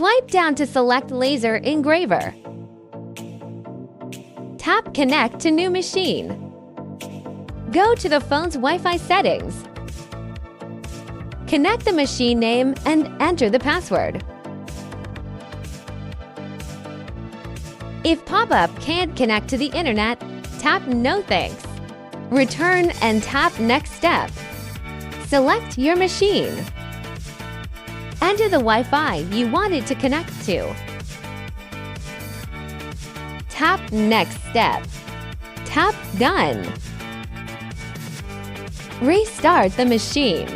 Swipe down to select Laser Engraver. Tap Connect to New Machine. Go to the phone's Wi-Fi settings. Connect the machine name and enter the password. If pop-up can't connect to the internet, tap No Thanks. Return and tap Next Step. Select your machine. Enter the Wi-Fi you want it to connect to. Tap Next Step. Tap Done. Restart the machine.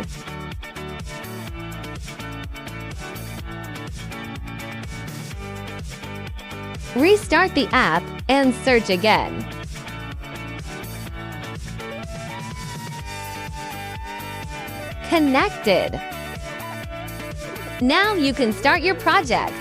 Restart the app and search again. Connected. Now you can start your project.